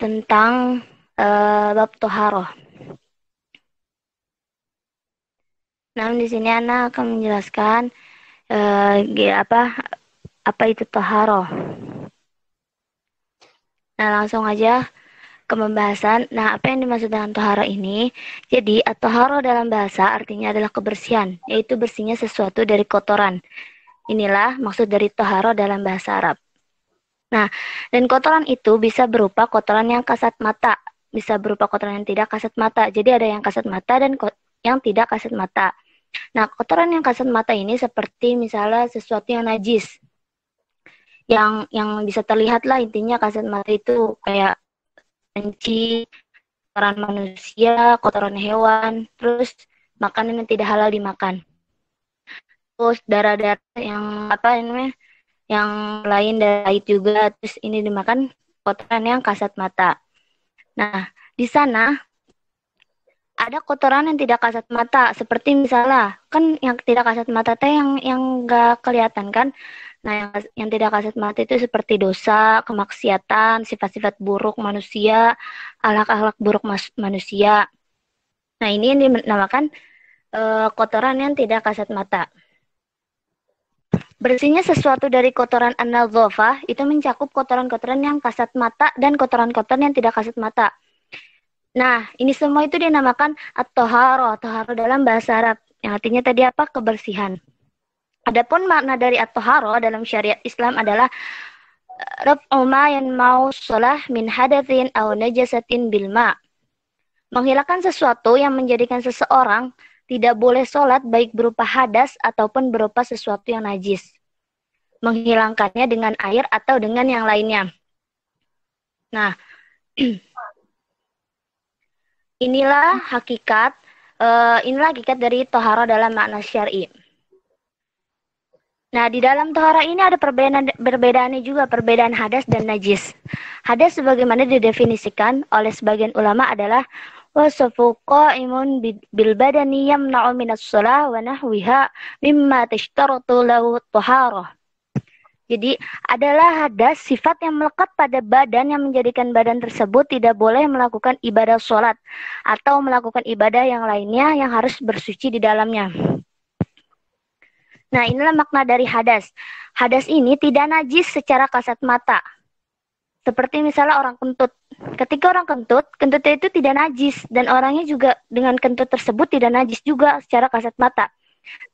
tentang bab toharoh. Nah, di sini Ana akan menjelaskan apa itu toharoh. Nah, langsung aja ke pembahasan. Nah, apa yang dimaksud dengan toharoh ini? Jadi, at-toharoh dalam bahasa artinya adalah kebersihan, yaitu bersihnya sesuatu dari kotoran. Inilah maksud dari toharoh dalam bahasa Arab. Nah, dan kotoran itu bisa berupa kotoran yang kasat mata, bisa berupa kotoran yang tidak kasat mata. Jadi ada yang kasat mata dan yang tidak kasat mata. Nah, kotoran yang kasat mata ini seperti misalnya sesuatu yang najis, yang bisa terlihat lah, intinya kasat mata itu kayak kencing, kotoran manusia, kotoran hewan, terus makanan yang tidak halal dimakan. Terus darah-darah yang apa ini, yang lain dari juga, terus ini dimakan, kotoran yang kasat mata. Nah, di sana ada kotoran yang tidak kasat mata, seperti misalnya kan yang tidak kasat mata teh yang nggak kelihatan kan. Nah, yang tidak kasat mata itu seperti dosa, kemaksiatan, sifat-sifat buruk manusia, akhlak-akhlak buruk manusia. Nah, ini yang dinamakan kotoran yang tidak kasat mata. Bersihnya sesuatu dari kotoran an-nadhafah itu mencakup kotoran-kotoran yang kasat mata dan kotoran-kotoran yang tidak kasat mata. Nah, ini semua itu dinamakan at-toharo, toharo dalam bahasa Arab. Yang artinya tadi apa? Kebersihan. Adapun makna dari at-toharo dalam syariat Islam adalah raf'u ma yanma'u shalah min hadatsin aw najasatin bil ma. Menghilangkan sesuatu yang menjadikan seseorang tidak boleh sholat baik berupa hadas ataupun berupa sesuatu yang najis. Menghilangkannya dengan air atau dengan yang lainnya. Nah, inilah hakikat dari tohara dalam makna syar'i. Nah, di dalam tohara ini ada perbedaannya juga, perbedaan hadas dan najis. Hadas sebagaimana didefinisikan oleh sebagian ulama adalah wasafu qa'imun bil badani yamna'u minas shalah wa nahwiha mimma tashtaratu lahu toharah. Jadi adalah hadas sifat yang melekat pada badan yang menjadikan badan tersebut tidak boleh melakukan ibadah sholat atau melakukan ibadah yang lainnya yang harus bersuci di dalamnya. Nah, inilah makna dari hadas. Hadas ini tidak najis secara kasat mata. Seperti misalnya orang kentut. Ketika orang kentutnya itu tidak najis dan orangnya juga dengan kentut tersebut tidak najis juga secara kasat mata.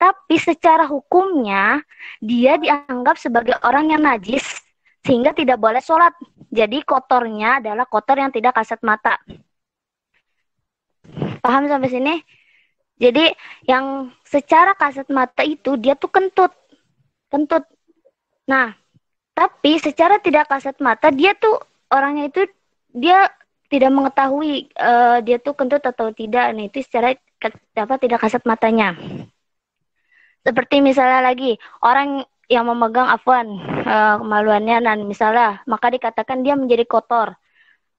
Tapi secara hukumnya dia dianggap sebagai orang yang najis sehingga tidak boleh sholat. Jadi kotornya adalah kotor yang tidak kasat mata. Paham sampai sini? Jadi yang secara kasat mata itu dia tuh kentut. Nah, tapi secara tidak kasat mata dia tuh orangnya itu dia tidak mengetahui dia tuh kentut atau tidak. Nah, itu secara tidak kasat matanya. Seperti misalnya lagi orang yang memegang afwan kemaluannya dan misalnya maka dikatakan dia menjadi kotor.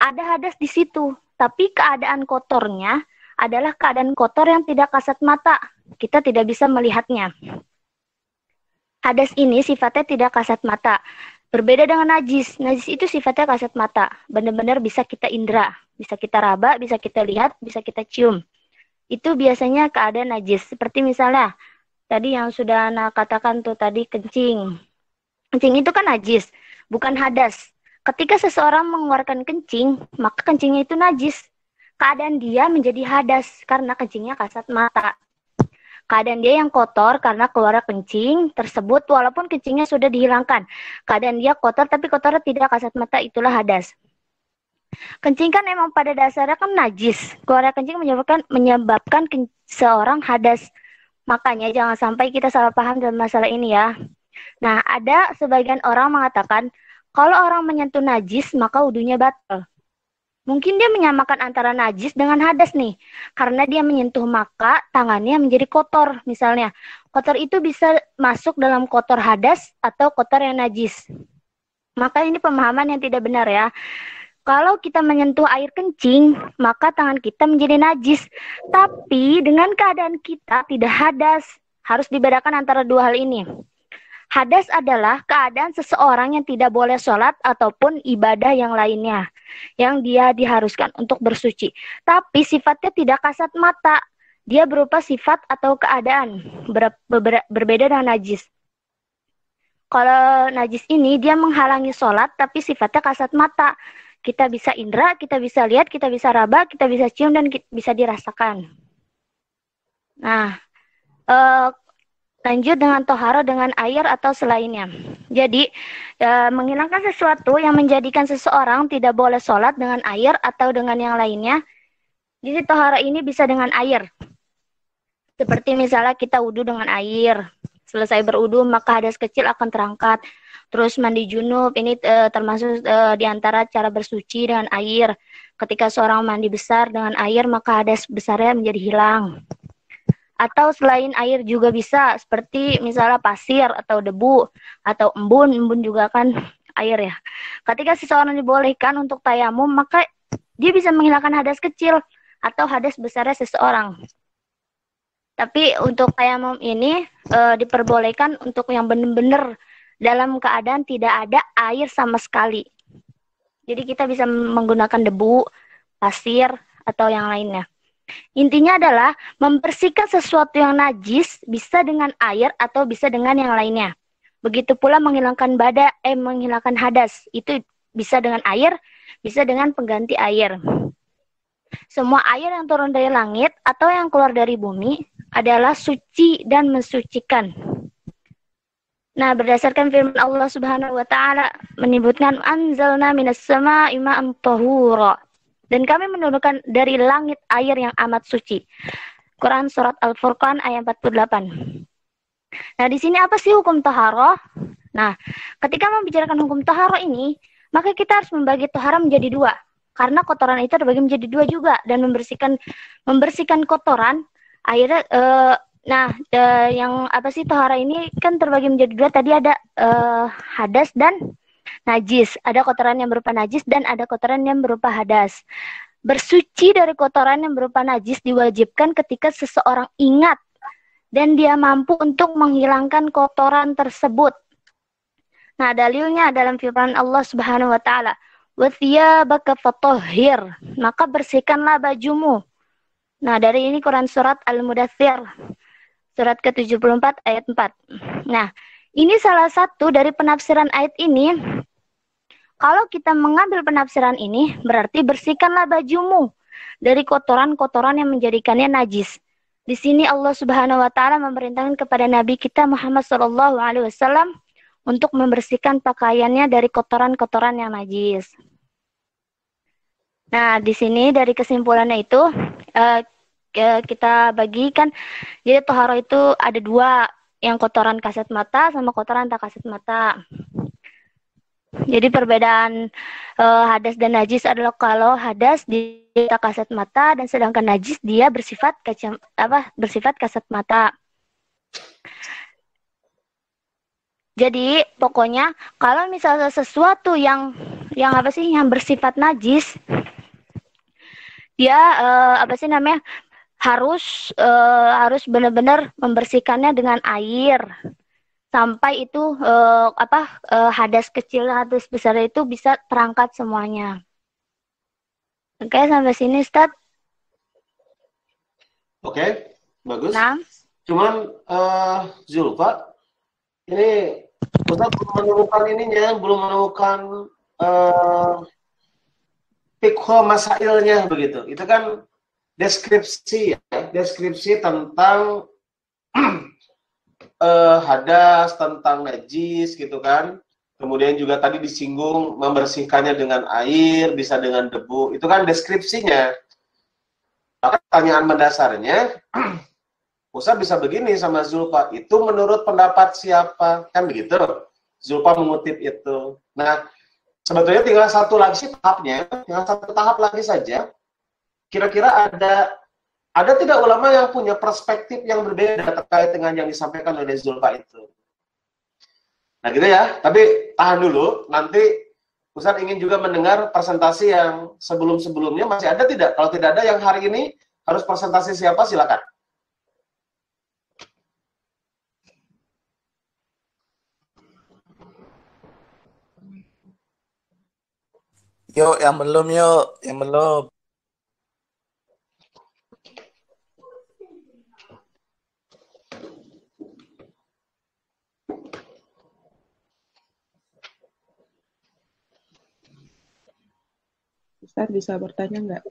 Ada hadas di situ, tapi keadaan kotornya adalah keadaan kotor yang tidak kasat mata. Kita tidak bisa melihatnya. Hadas ini sifatnya tidak kasat mata. Berbeda dengan najis. Najis itu sifatnya kasat mata. Benar-benar bisa kita indera. Bisa kita raba, bisa kita lihat, bisa kita cium. Itu biasanya keadaan najis. Seperti misalnya, tadi yang sudah Ana katakan tuh tadi kencing. Kencing itu kan najis, bukan hadas. Ketika seseorang mengeluarkan kencing, maka kencingnya itu najis. Keadaan dia menjadi hadas karena kencingnya kasat mata. Keadaan dia yang kotor karena keluar kencing tersebut walaupun kencingnya sudah dihilangkan. Keadaan dia kotor tapi kotornya tidak kasat mata, itulah hadas. Kencing kan emang pada dasarnya kan najis. Keluar kencing menyebabkan seorang hadas. Makanya jangan sampai kita salah paham dalam masalah ini ya. Nah, ada sebagian orang mengatakan kalau orang menyentuh najis maka wudunya batal. Mungkin dia menyamakan antara najis dengan hadas nih. Karena dia menyentuh maka tangannya menjadi kotor misalnya. Kotor itu bisa masuk dalam kotor hadas atau kotor yang najis. Maka ini pemahaman yang tidak benar ya. Kalau kita menyentuh air kencing, maka tangan kita menjadi najis. Tapi dengan keadaan kita tidak hadas. Harus dibedakan antara dua hal ini. Hadas adalah keadaan seseorang yang tidak boleh sholat ataupun ibadah yang lainnya, yang dia diharuskan untuk bersuci. Tapi sifatnya tidak kasat mata, dia berupa sifat atau keadaan, berbeda dengan najis. Kalau najis ini dia menghalangi sholat, tapi sifatnya kasat mata. Kita bisa indera, kita bisa lihat, kita bisa raba, kita bisa cium, dan bisa dirasakan. Nah, lanjut dengan toharo dengan air atau selainnya. Jadi, menghilangkan sesuatu yang menjadikan seseorang tidak boleh sholat dengan air atau dengan yang lainnya. Jadi, toharo ini bisa dengan air. Seperti misalnya kita wudhu dengan air. Selesai berwudhu, maka hadas kecil akan terangkat. Terus mandi junub, ini termasuk diantara cara bersuci dengan air. Ketika seorang mandi besar dengan air, maka hadas besarnya menjadi hilang. Atau selain air juga bisa, seperti misalnya pasir atau debu, atau embun. Embun juga kan air ya. Ketika seseorang dibolehkan untuk tayamum, maka dia bisa menghilangkan hadas kecil atau hadas besarnya seseorang. Tapi untuk tayamum ini diperbolehkan untuk yang benar-benar dalam keadaan tidak ada air sama sekali. Jadi kita bisa menggunakan debu, pasir, atau yang lainnya. Intinya adalah membersihkan sesuatu yang najis bisa dengan air atau bisa dengan yang lainnya. Begitu pula menghilangkan menghilangkan hadas. Itu bisa dengan air, bisa dengan pengganti air. Semua air yang turun dari langit atau yang keluar dari bumi adalah suci dan mensucikan. Nah, berdasarkan firman Allah Subhanahu wa taala menyebutkan anzalna minas sama'i ma'an tahura. Dan kami menurunkan dari langit air yang amat suci. Quran surat Al-Furqan ayat 48. Nah, di sini apa sih hukum taharah? Nah, ketika membicarakan hukum taharah ini, maka kita harus membagi taharah menjadi dua. Karena kotoran itu terbagi menjadi dua juga, dan membersihkan kotoran akhirnya yang apa sih taharah ini kan terbagi menjadi dua. Tadi ada hadas dan najis. Ada kotoran yang berupa najis dan ada kotoran yang berupa hadas. Bersuci dari kotoran yang berupa najis diwajibkan ketika seseorang ingat dan dia mampu untuk menghilangkan kotoran tersebut. Nah, dalilnya dalam firman Allah Subhanahu wa taala, "Wa thiyabaka fatahhir." Maka bersihkanlah bajumu. Nah, dari ini Quran surat Al-Mudaththir surat ke-74 ayat 4. Nah, ini salah satu dari penafsiran ayat ini. Kalau kita mengambil penafsiran ini, berarti bersihkanlah bajumu dari kotoran-kotoran yang menjadikannya najis. Di sini Allah Subhanahu wa taala memerintahkan kepada Nabi kita Muhammad sallallahu alaihi wasallam untuk membersihkan pakaiannya dari kotoran-kotoran yang najis. Nah, di sini dari kesimpulannya itu kita bagikan, jadi toharo itu ada dua, yang kotoran kasat mata sama kotoran tak kasat mata. Jadi perbedaan hadas dan najis adalah kalau hadas dia tak kasat mata, dan sedangkan najis dia bersifat kasat mata. Jadi pokoknya kalau misalnya sesuatu yang bersifat najis, dia harus benar-benar membersihkannya dengan air sampai itu hadas kecil, hadas besar itu bisa terangkat semuanya. Oke, sampai sini Ustaz. Oke, bagus. Nah. Cuman Zulfa, ini Ustaz belum menemukan belum menemukan fikho masailnya begitu. Itu kan deskripsi tentang hadas, tentang najis gitu kan. Kemudian juga tadi disinggung membersihkannya dengan air, bisa dengan debu. Itu kan deskripsinya. Maka pertanyaan mendasarnya, Ustaz bisa begini sama Zulfa, itu menurut pendapat siapa? Kan begitu. Zulfa mengutip itu. Nah, sebetulnya tinggal satu tahap lagi saja. Kira-kira ada tidak ulama yang punya perspektif yang berbeda terkait dengan yang disampaikan oleh Zulfa itu? Nah gitu ya, tapi tahan dulu, nanti Ustaz ingin juga mendengar presentasi yang sebelum-sebelumnya. Masih ada tidak? Kalau tidak ada yang hari ini harus presentasi siapa, silakan. Yuk, yang belum yuk, yang belum. Ustaz bisa bertanya nggak?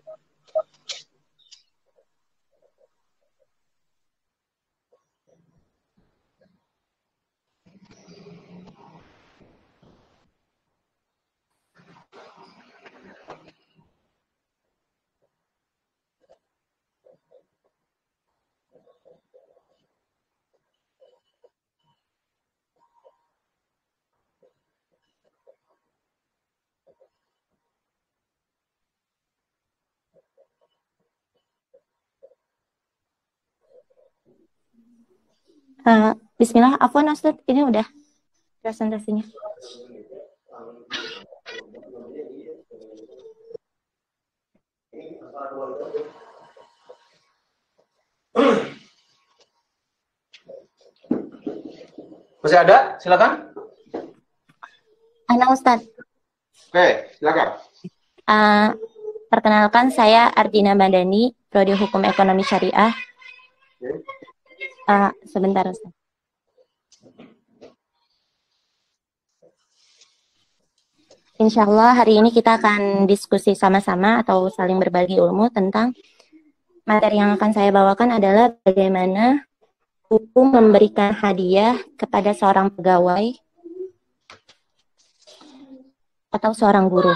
Bismillah, afwan Ustaz, ini udah presentasinya. Masih ada? Silakan. Ana Ustaz. Oke, silakan. Perkenalkan, saya Ardina Bandani, Prodi Hukum Ekonomi Syariah. Sebentar Ustaz. Insya Allah hari ini kita akan diskusi sama-sama atau saling berbagi ilmu tentang materi yang akan saya bawakan adalah bagaimana hukum memberikan hadiah kepada seorang pegawai atau seorang guru.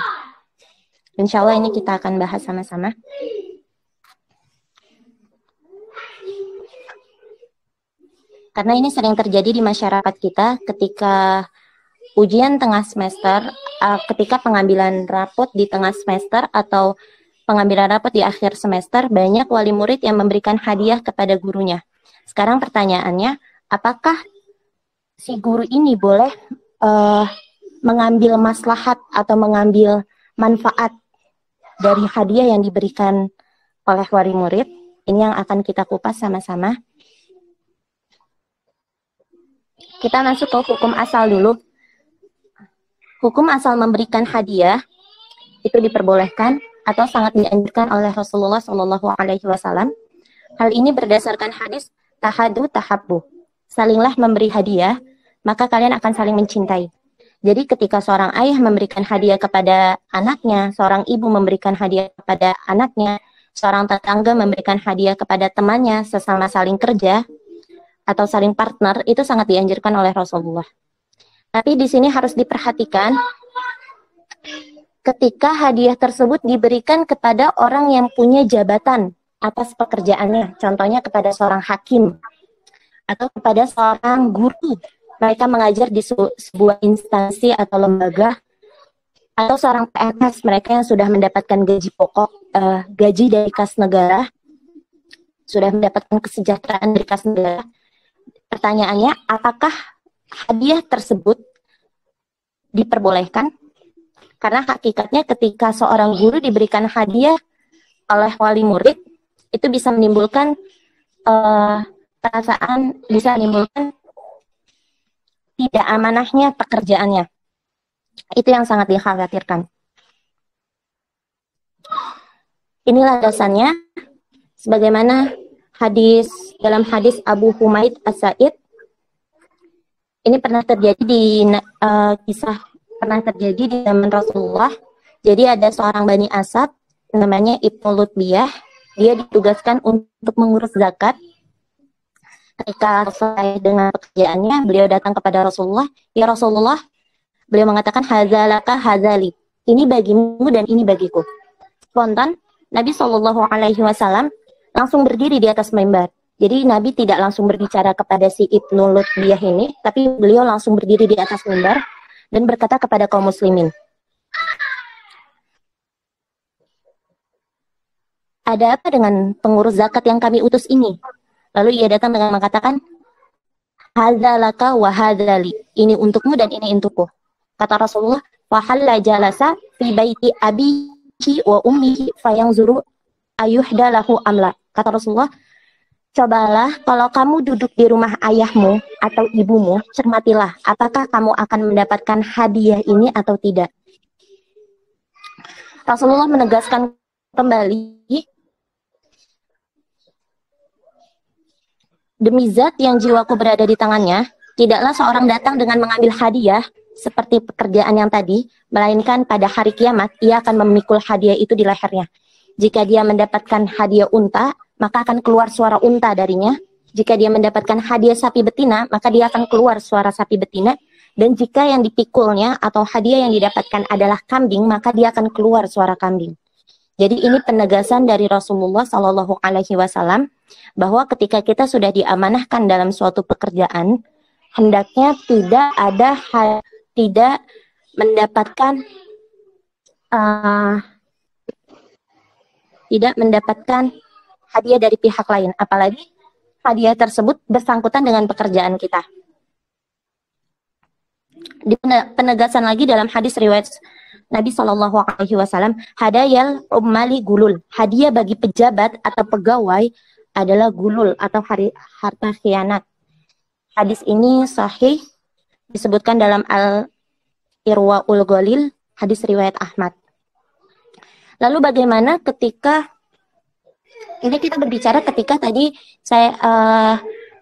Insya Allah ini kita akan bahas sama-sama. Karena ini sering terjadi di masyarakat kita ketika ujian tengah semester, ketika pengambilan rapot di tengah semester atau pengambilan rapot di akhir semester, banyak wali murid yang memberikan hadiah kepada gurunya. Sekarang pertanyaannya, apakah si guru ini boleh mengambil maslahat atau mengambil manfaat dari hadiah yang diberikan oleh wali murid? Ini yang akan kita kupas sama-sama. Kita masuk ke hukum asal dulu. Hukum asal memberikan hadiah itu diperbolehkan atau sangat dianjurkan oleh Rasulullah SAW. Hal ini berdasarkan hadis tahadu tahabbu. Salinglah memberi hadiah, maka kalian akan saling mencintai. Jadi ketika seorang ayah memberikan hadiah kepada anaknya, seorang ibu memberikan hadiah kepada anaknya, seorang tetangga memberikan hadiah kepada temannya sesama saling kerja atau saling partner, itu sangat dianjurkan oleh Rasulullah. Tapi di sini harus diperhatikan ketika hadiah tersebut diberikan kepada orang yang punya jabatan atas pekerjaannya, contohnya kepada seorang hakim atau kepada seorang guru, mereka mengajar di sebuah instansi atau lembaga, atau seorang PNS, mereka yang sudah mendapatkan gaji pokok, gaji dari kas negara, sudah mendapatkan kesejahteraan dari kas negara. Pertanyaannya, apakah hadiah tersebut diperbolehkan? Karena hakikatnya ketika seorang guru diberikan hadiah oleh wali murid, itu bisa menimbulkan perasaan, bisa menimbulkan tidak amanahnya pekerjaannya. Itu yang sangat dikhawatirkan. Inilah dasarnya, sebagaimana dalam hadis Abu Humaid As-Sa'id, ini pernah terjadi di pernah terjadi di zaman Rasulullah. Jadi ada seorang Bani Asad namanya Ibnu Lutbiyah, dia ditugaskan untuk mengurus zakat. Ketika selesai dengan pekerjaannya, beliau datang kepada Rasulullah. Ya Rasulullah, beliau mengatakan hazalaka hazali, ini bagimu dan ini bagiku. Spontan Nabi SAW langsung berdiri di atas mimbar. Jadi Nabi tidak langsung berbicara kepada si Ibnu Lutbiyah ini, tapi beliau langsung berdiri di atas mimbar dan berkata kepada kaum muslimin, ada apa dengan pengurus zakat yang kami utus ini? Lalu ia datang dengan mengatakan, hadzalaka wa hadzali, ini untukmu dan ini untukku. Kata Rasulullah, wa halla jalasa fi baiti abihi wa ummihi fayanzuru ayuhda lahu amla. Kata Rasulullah, cobalah kalau kamu duduk di rumah ayahmu atau ibumu, cermatilah apakah kamu akan mendapatkan hadiah ini atau tidak. Rasulullah menegaskan kembali, demi zat yang jiwaku berada di tangannya, tidaklah seorang datang dengan mengambil hadiah seperti pekerjaan yang tadi, melainkan pada hari kiamat ia akan memikul hadiah itu di lehernya. Jika dia mendapatkan hadiah unta, maka akan keluar suara unta darinya. Jika dia mendapatkan hadiah sapi betina, maka dia akan keluar suara sapi betina. Dan jika yang dipikulnya atau hadiah yang didapatkan adalah kambing, maka dia akan keluar suara kambing. Jadi ini penegasan dari Rasulullah Shallallahu Alaihi Wasallam bahwa ketika kita sudah diamanahkan dalam suatu pekerjaan, hendaknya tidak mendapatkan hadiah dari pihak lain, apalagi hadiah tersebut bersangkutan dengan pekerjaan kita. Di penegasan lagi dalam hadis riwayat Nabi Shallallahu Alaihi Wasallam, hadayal ummali gulul, hadiah bagi pejabat atau pegawai adalah gulul atau harta khianat. Hadis ini sahih, disebutkan dalam Al-Irwaul Ghalil, hadis riwayat Ahmad. Lalu bagaimana ketika ini kita berbicara ketika tadi saya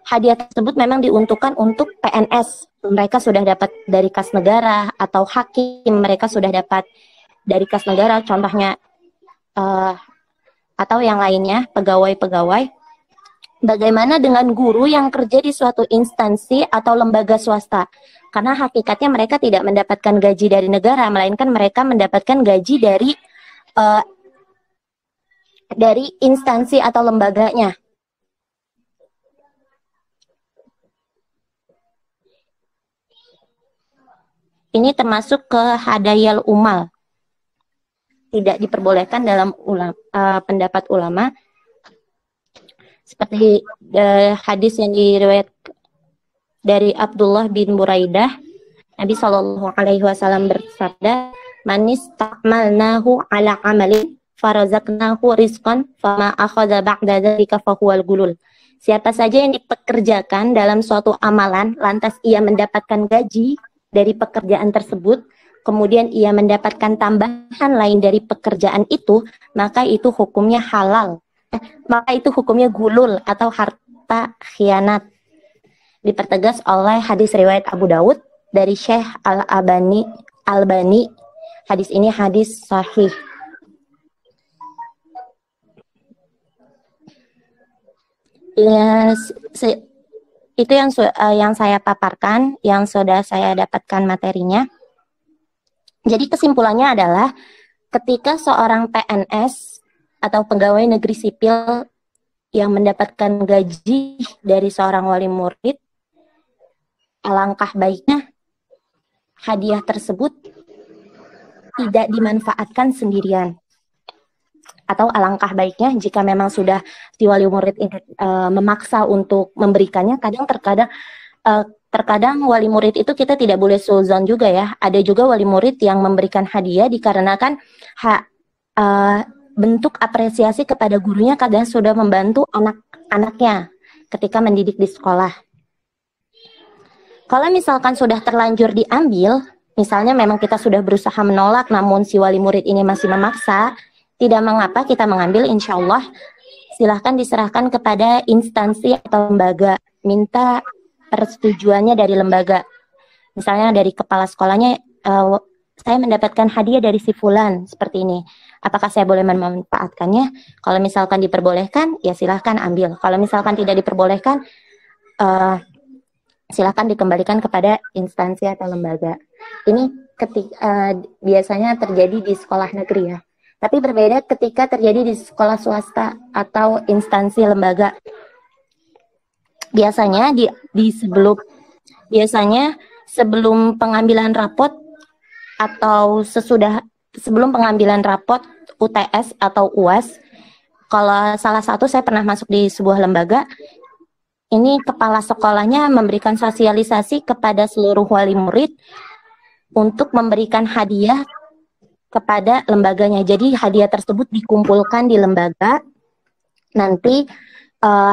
hadiah tersebut memang diuntukkan untuk PNS, mereka sudah dapat dari kas negara, atau hakim mereka sudah dapat dari kas negara, contohnya atau yang lainnya pegawai-pegawai. Bagaimana dengan guru yang kerja di suatu instansi atau lembaga swasta? Karena hakikatnya mereka tidak mendapatkan gaji dari negara, melainkan mereka mendapatkan gaji dari instansi atau lembaganya. Ini termasuk ke hadayal umal. Tidak diperbolehkan dalam pendapat ulama. Seperti hadis yang diriwayat dari Abdullah bin Buraidah, Nabi Shallallahu Alaihi Wasallam bersabda, manis takmalnahu ala amalin farazaknahu rizqan fama akhadha ba'da dzalika fahuwal gulul. Siapa saja yang dipekerjakan dalam suatu amalan, lantas ia mendapatkan gaji dari pekerjaan tersebut, kemudian ia mendapatkan tambahan lain dari pekerjaan itu, maka itu hukumnya halal. Maka itu hukumnya gulul atau harta khianat. Dipertegas oleh hadis riwayat Abu Dawud dari Syekh Al-Albani. Hadis ini hadis sahih. Itu yang saya paparkan, yang sudah saya dapatkan materinya. Jadi kesimpulannya adalah ketika seorang PNS atau pegawai negeri sipil yang mendapatkan gaji dari seorang wali murid, alangkah baiknya hadiah tersebut tidak dimanfaatkan sendirian. Atau alangkah baiknya jika memang sudah si wali murid ini memaksa untuk memberikannya, terkadang wali murid itu kita tidak boleh suzon juga ya. Ada juga wali murid yang memberikan hadiah dikarenakan bentuk apresiasi kepada gurunya kadang sudah membantu anak-anaknya ketika mendidik di sekolah. Kalau misalkan sudah terlanjur diambil, misalnya memang kita sudah berusaha menolak namun si wali murid ini masih memaksa, tidak mengapa kita mengambil, insya Allah silahkan diserahkan kepada instansi atau lembaga, minta persetujuannya dari lembaga. Misalnya dari kepala sekolahnya, saya mendapatkan hadiah dari si fulan seperti ini. Apakah saya boleh memanfaatkannya? Kalau misalkan diperbolehkan, ya silahkan ambil. Kalau misalkan tidak diperbolehkan, silahkan dikembalikan kepada instansi atau lembaga. Ini biasanya terjadi di sekolah negeri ya. Tapi berbeda ketika terjadi di sekolah swasta atau instansi lembaga. Biasanya sebelum pengambilan rapot atau sebelum pengambilan rapot UTS atau UAS, kalau salah satu saya pernah masuk di sebuah lembaga, ini kepala sekolahnya memberikan sosialisasi kepada seluruh wali murid untuk memberikan hadiah kepada lembaganya. Jadi hadiah tersebut dikumpulkan di lembaga, nanti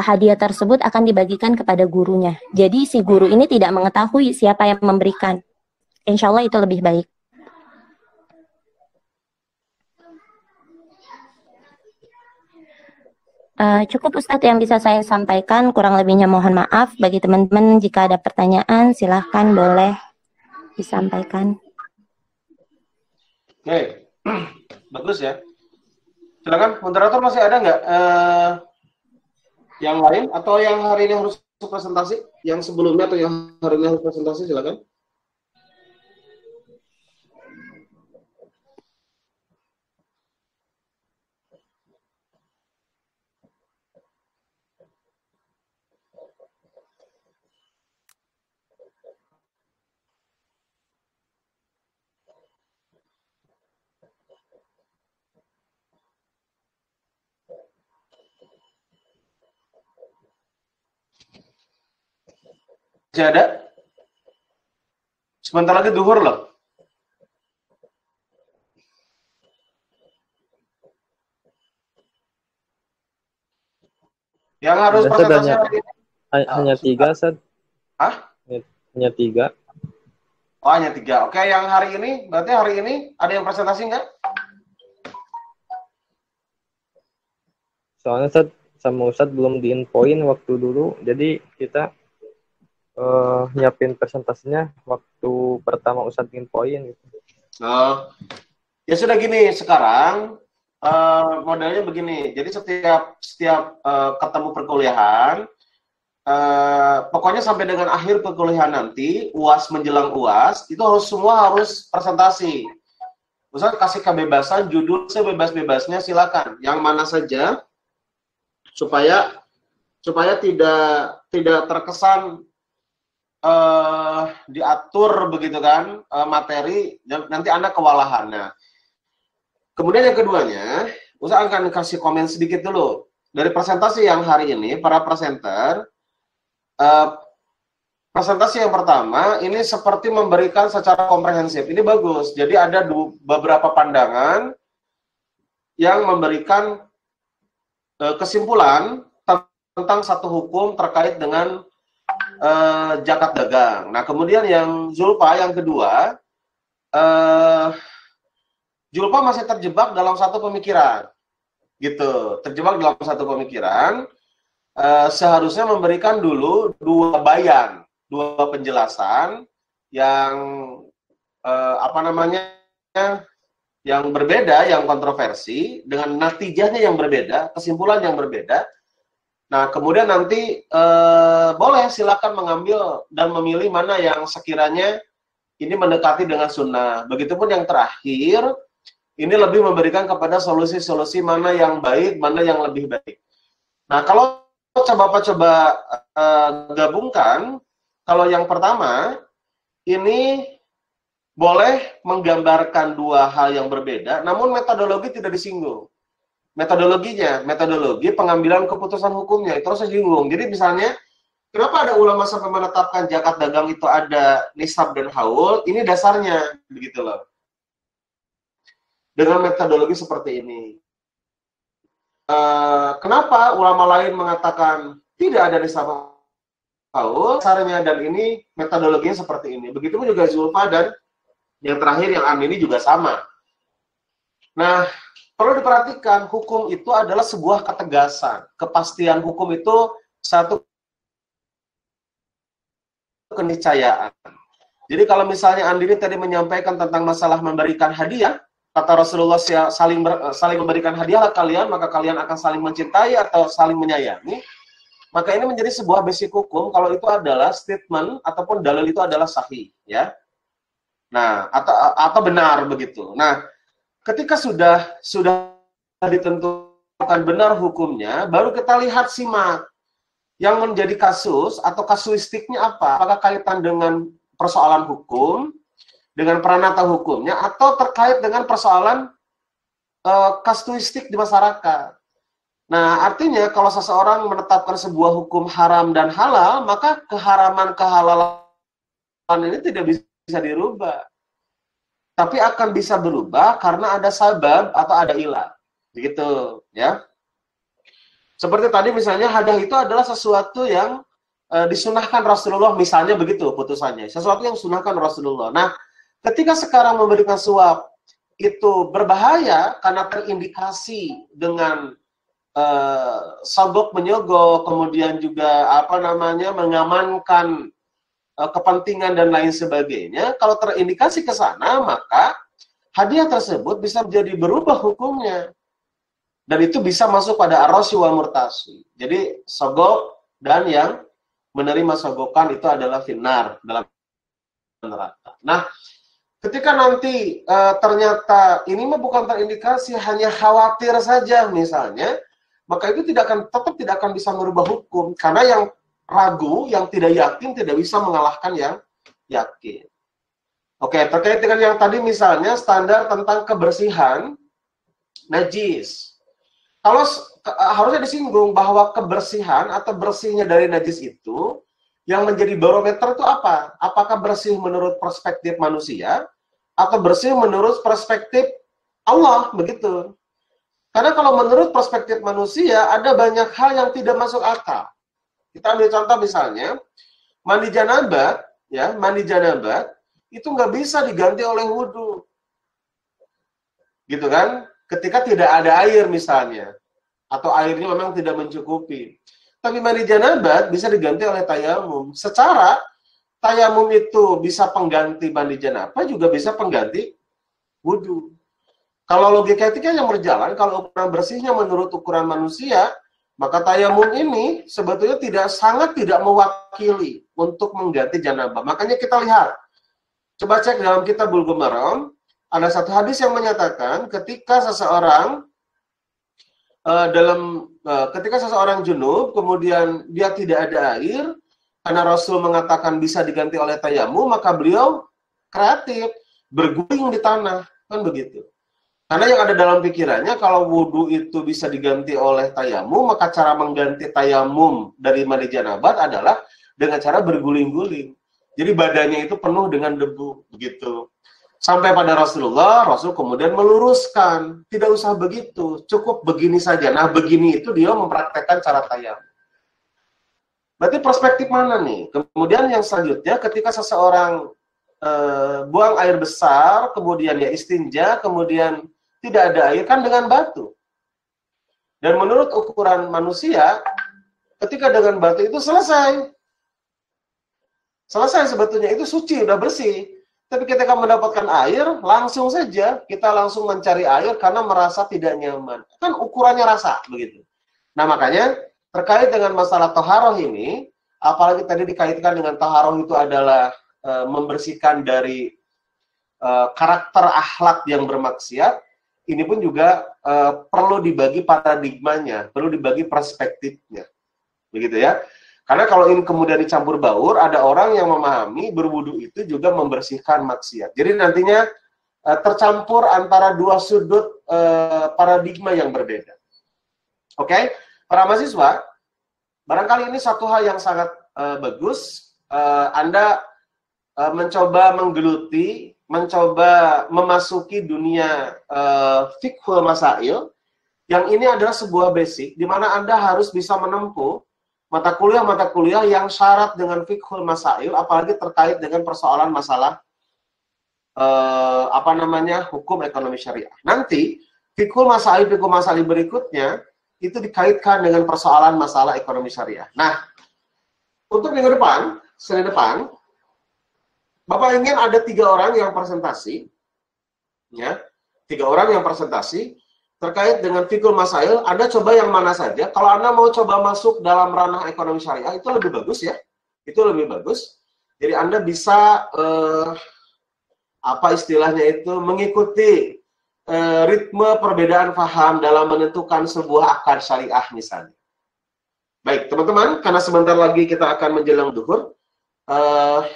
hadiah tersebut akan dibagikan kepada gurunya. Jadi si guru ini tidak mengetahui siapa yang memberikan. Insya Allah itu lebih baik. Cukup Ustadz yang bisa saya sampaikan, kurang lebihnya mohon maaf. Bagi teman-teman jika ada pertanyaan silahkan boleh disampaikan. Oke, bagus ya. Silakan, moderator masih ada nggak yang lain atau yang hari ini harus presentasi, yang sebelumnya atau yang hari ini harus presentasi, silakan. Masih ada? Sebentar lagi duhur loh. Yang harus presentasi lagi. Hanya 3, Sad. Hah? Hanya 3. Oh, hanya 3. Oke, yang hari ini, berarti hari ini ada yang presentasi nggak? Soalnya Sad sama Ustadz belum diinfoin waktu dulu, jadi kita nyiapin presentasinya waktu pertama Ustadz infoin gitu. Oh, ya sudah gini, sekarang modelnya begini. Jadi setiap ketemu perkuliahan, pokoknya sampai dengan akhir perkuliahan nanti, UAS menjelang UAS, itu semua harus presentasi. Ustadz kasih kebebasan, judul sebebas-bebasnya silakan, yang mana saja, supaya tidak terkesan diatur begitu kan materi, nanti Anda kewalahan. Nah, kemudian yang keduanya, Ustaz akan kasih komen sedikit dulu dari presentasi yang hari ini. Para presenter, presentasi yang pertama ini seperti memberikan secara komprehensif. Ini bagus. Jadi ada beberapa pandangan yang memberikan kesimpulan tentang satu hukum terkait dengan zakat dagang. Nah, kemudian yang Zulfa yang kedua, Zulfa masih terjebak dalam satu pemikiran, gitu. Terjebak dalam satu pemikiran, seharusnya memberikan dulu dua penjelasan yang yang berbeda, yang kontroversi, dengan natijahnya yang berbeda, kesimpulan yang berbeda. Nah, kemudian nanti boleh silakan mengambil dan memilih mana yang sekiranya ini mendekati dengan sunnah. Begitupun yang terakhir, ini lebih memberikan kepada solusi-solusi mana yang baik, mana yang lebih baik. Nah, kalau coba gabungkan, kalau yang pertama, ini boleh menggambarkan dua hal yang berbeda, namun metodologi tidak disinggung. Metodologi pengambilan keputusan hukumnya itu harus disinggung. Jadi misalnya, kenapa ada ulama sampai menetapkan zakat dagang itu ada nisab dan haul? Ini dasarnya, begitu loh. Dengan metodologi seperti ini. Kenapa ulama lain mengatakan tidak ada nisab haul? Dasarnya dan ini metodologinya seperti ini. Begitupun juga Zulfa dan yang terakhir yang Amini juga sama. Nah, perlu diperhatikan, hukum itu adalah sebuah ketegasan. Kepastian hukum itu satu keniscayaan. Jadi kalau misalnya Andini tadi menyampaikan tentang masalah memberikan hadiah, kata Rasulullah saling memberikan hadiahlah kalian, maka kalian akan saling mencintai atau saling menyayangi. Maka ini menjadi sebuah basic hukum kalau itu adalah statement ataupun dalil itu adalah sahih, ya. Nah, atau benar begitu. Nah, ketika sudah ditentukan benar hukumnya, baru kita lihat simak yang menjadi kasus atau kasuistiknya apa. Apakah kaitan dengan persoalan hukum, dengan peranata hukumnya, atau terkait dengan persoalan kasuistik di masyarakat. Nah, artinya kalau seseorang menetapkan sebuah hukum haram dan halal, maka kehalalan ini tidak bisa dirubah. Tapi akan bisa berubah karena ada sabab atau ada ilah. Begitu, ya. Seperti tadi misalnya hadiah itu adalah sesuatu yang disunahkan Rasulullah, misalnya begitu putusannya. Sesuatu yang disunahkan Rasulullah. Nah, ketika sekarang memberikan suap itu berbahaya karena terindikasi dengan sogok menyogok, kemudian juga mengamankan kepentingan dan lain sebagainya, kalau terindikasi ke sana, maka hadiah tersebut bisa menjadi berubah hukumnya. Dan itu bisa masuk pada ar-rashi wal murtasi. Jadi sogok dan yang menerima sogokan itu adalah finnar, dalam neraka. Nah, ketika nanti ternyata ini mah bukan terindikasi, hanya khawatir saja misalnya, maka itu tetap tidak akan bisa merubah hukum, karena yang ragu, yang tidak yakin tidak bisa mengalahkan yang yakin. Oke, terkait dengan yang tadi misalnya standar tentang kebersihan najis. Kalau harusnya disinggung bahwa kebersihan atau bersihnya dari najis itu yang menjadi barometer itu apa? Apakah bersih menurut perspektif manusia atau bersih menurut perspektif Allah, begitu. Karena kalau menurut perspektif manusia, ada banyak hal yang tidak masuk akal. Kita ambil contoh misalnya, mandi janabat, itu nggak bisa diganti oleh wudhu. Gitu kan? Ketika tidak ada air misalnya, atau airnya memang tidak mencukupi. Tapi mandi janabat bisa diganti oleh tayamum. Secara, tayamum itu bisa pengganti mandi janabat, juga bisa pengganti wudhu. Kalau logika etika yang berjalan, kalau ukuran bersihnya menurut ukuran manusia, maka tayamum ini sebetulnya sangat tidak mewakili untuk mengganti janabah. Makanya kita lihat, coba cek dalam kitab Bulughul Maram, ada satu hadis yang menyatakan ketika seseorang ketika seseorang junub, kemudian dia tidak ada air, karena Rasul mengatakan bisa diganti oleh tayamum, maka beliau kreatif, berguling di tanah, kan begitu. Karena yang ada dalam pikirannya, kalau wudhu itu bisa diganti oleh tayamum, maka cara mengganti tayamum dari mandi janabat adalah dengan cara berguling-guling. Jadi badannya itu penuh dengan debu, begitu. Sampai pada Rasulullah, Rasul kemudian meluruskan, tidak usah begitu, cukup begini saja. Nah, begini itu dia mempraktekkan cara tayamum. Berarti perspektif mana nih? Kemudian yang selanjutnya, ketika seseorang buang air besar, kemudian ya istinja, kemudian tidak ada air, kan dengan batu. Dan menurut ukuran manusia, ketika dengan batu itu selesai. Selesai sebetulnya, itu suci, udah bersih. Tapi ketika mendapatkan air, langsung saja kita langsung mencari air karena merasa tidak nyaman. Kan ukurannya rasa, begitu. Nah makanya, terkait dengan masalah taharah ini, apalagi tadi dikaitkan dengan taharah itu adalah membersihkan dari karakter akhlak yang bermaksiat, ini pun juga perlu dibagi paradigmanya, perlu dibagi perspektifnya, begitu ya. Karena kalau ini kemudian dicampur baur, ada orang yang memahami berwudu itu juga membersihkan maksiat. Jadi nantinya tercampur antara dua sudut paradigma yang berbeda. Oke, para mahasiswa, barangkali ini satu hal yang sangat bagus. Anda mencoba menggeluti, mencoba memasuki dunia fiqhul masail, yang ini adalah sebuah basic, di mana Anda harus bisa menempuh mata kuliah yang syarat dengan fiqhul masail, apalagi terkait dengan persoalan masalah hukum ekonomi syariah. Nanti fiqhul masail berikutnya itu dikaitkan dengan persoalan masalah ekonomi syariah. Nah, untuk minggu depan, Senin depan, Bapak ingin ada 3 orang yang presentasi, ya, 3 orang yang presentasi terkait dengan fiqhul masail. Anda coba yang mana saja. Kalau Anda mau coba masuk dalam ranah ekonomi syariah, itu lebih bagus ya. Itu lebih bagus. Jadi Anda bisa mengikuti ritme perbedaan paham dalam menentukan sebuah akad syariah misalnya. Baik, teman-teman, karena sebentar lagi kita akan menjelang duhur,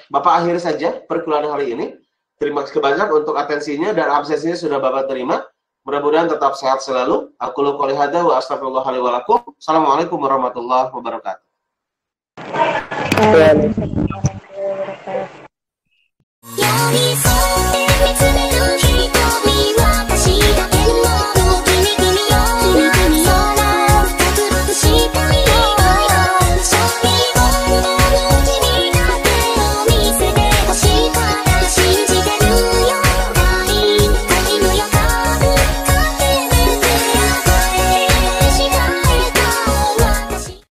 Bapak akhiri saja perkuliahan hari ini. Terima kasih banyak untuk atensinya dan absensinya sudah Bapak terima. Mudah-mudahan tetap sehat selalu. Aku qouli hadza wa astaghfirullah li wa lakum. Assalamualaikum warahmatullahi wabarakatuh. Waalaikumsalam warahmatullahi wabarakatuh.